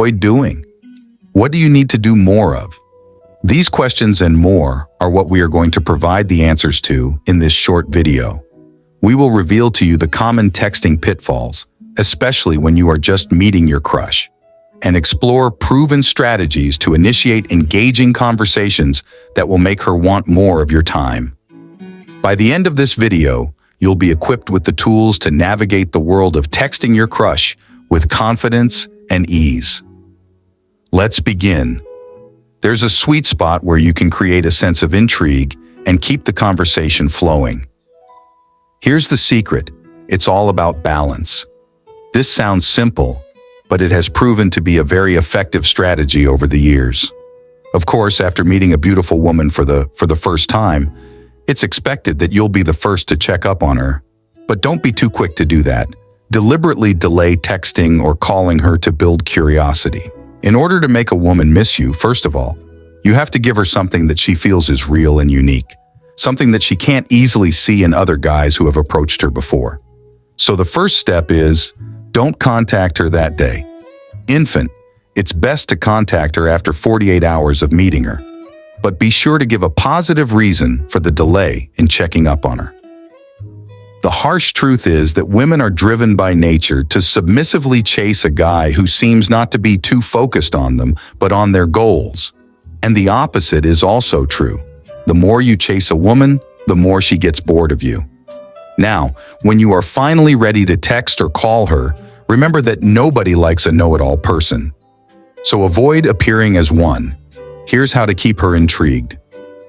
avoid doing? What do you need to do more of? These questions and more are what we are going to provide the answers to in this short video. We will reveal to you the common texting pitfalls, especially when you are just meeting your crush, and explore proven strategies to initiate engaging conversations that will make her want more of your time. By the end of this video, you'll be equipped with the tools to navigate the world of texting your crush with confidence and ease. Let's begin. There's a sweet spot where you can create a sense of intrigue and keep the conversation flowing. Here's the secret. It's all about balance. This sounds simple, but it has proven to be a very effective strategy over the years. Of course, after meeting a beautiful woman for the first time, it's expected that you'll be the first to check up on her. But don't be too quick to do that. Deliberately delay texting or calling her to build curiosity. In order to make a woman miss you, first of all, you have to give her something that she feels is real and unique. Something that she can't easily see in other guys who have approached her before. So the first step is, don't contact her that day. It's best to contact her after 48 hours of meeting her. But be sure to give a positive reason for the delay in checking up on her. The harsh truth is that women are driven by nature to submissively chase a guy who seems not to be too focused on them, but on their goals. And the opposite is also true. The more you chase a woman, the more she gets bored of you. Now, when you are finally ready to text or call her, remember that nobody likes a know-it-all person. So avoid appearing as one. Here's how to keep her intrigued.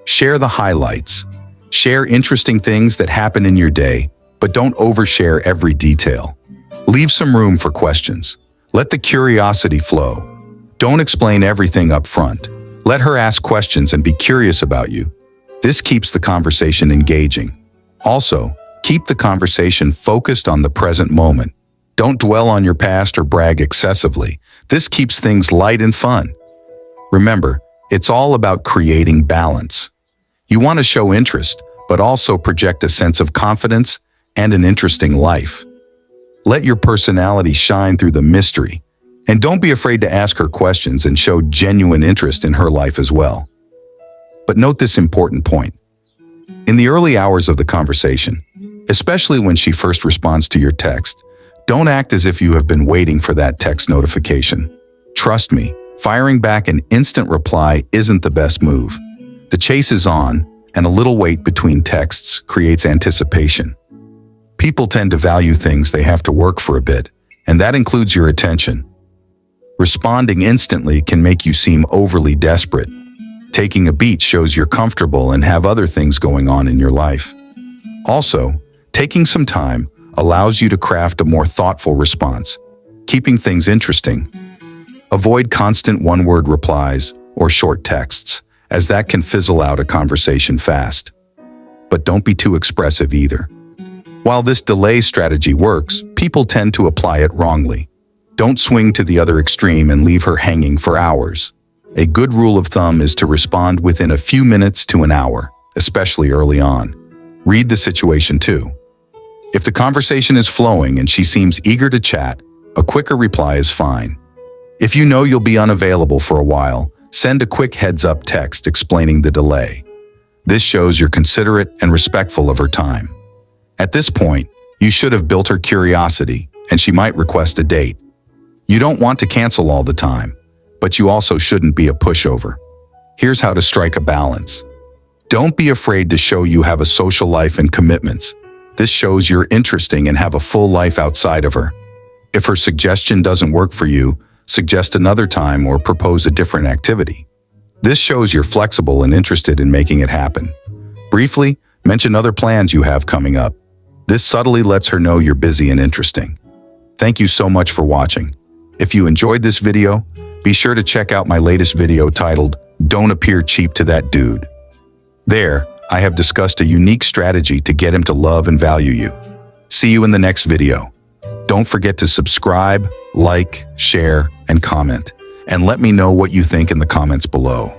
Share the highlights. Share interesting things that happen in your day, but don't overshare every detail. Leave some room for questions. Let the curiosity flow. Don't explain everything up front. Let her ask questions and be curious about you. This keeps the conversation engaging. Also, keep the conversation focused on the present moment. Don't dwell on your past or brag excessively. This keeps things light and fun. Remember, it's all about creating balance. You want to show interest, but also project a sense of confidence and an interesting life. Let your personality shine through the mystery, and don't be afraid to ask her questions and show genuine interest in her life as well. But note this important point. In the early hours of the conversation, especially when she first responds to your text, don't act as if you have been waiting for that text notification. Trust me, firing back an instant reply isn't the best move. The chase is on, and a little wait between texts creates anticipation. People tend to value things they have to work for a bit, and that includes your attention. Responding instantly can make you seem overly desperate. Taking a beat shows you're comfortable and have other things going on in your life. Also, taking some time allows you to craft a more thoughtful response, keeping things interesting. Avoid constant one-word replies or short texts, as that can fizzle out a conversation fast. But don't be too expressive either. While this delay strategy works, people tend to apply it wrongly. Don't swing to the other extreme and leave her hanging for hours. A good rule of thumb is to respond within a few minutes to an hour, especially early on. Read the situation too. If the conversation is flowing and she seems eager to chat, a quicker reply is fine. If you know you'll be unavailable for a while, send a quick heads-up text explaining the delay. This shows you're considerate and respectful of her time. At this point, you should have built her curiosity, and she might request a date. You don't want to cancel all the time, but you also shouldn't be a pushover. Here's how to strike a balance. Don't be afraid to show you have a social life and commitments. This shows you're interesting and have a full life outside of her. If her suggestion doesn't work for you, suggest another time or propose a different activity. This shows you're flexible and interested in making it happen. Briefly, mention other plans you have coming up. This subtly lets her know you're busy and interesting. Thank you so much for watching. If you enjoyed this video, be sure to check out my latest video titled, "Don't Appear Cheap to That Dude." There, I have discussed a unique strategy to get him to love and value you. See you in the next video. Don't forget to subscribe, like, share, and comment. And let me know what you think in the comments below.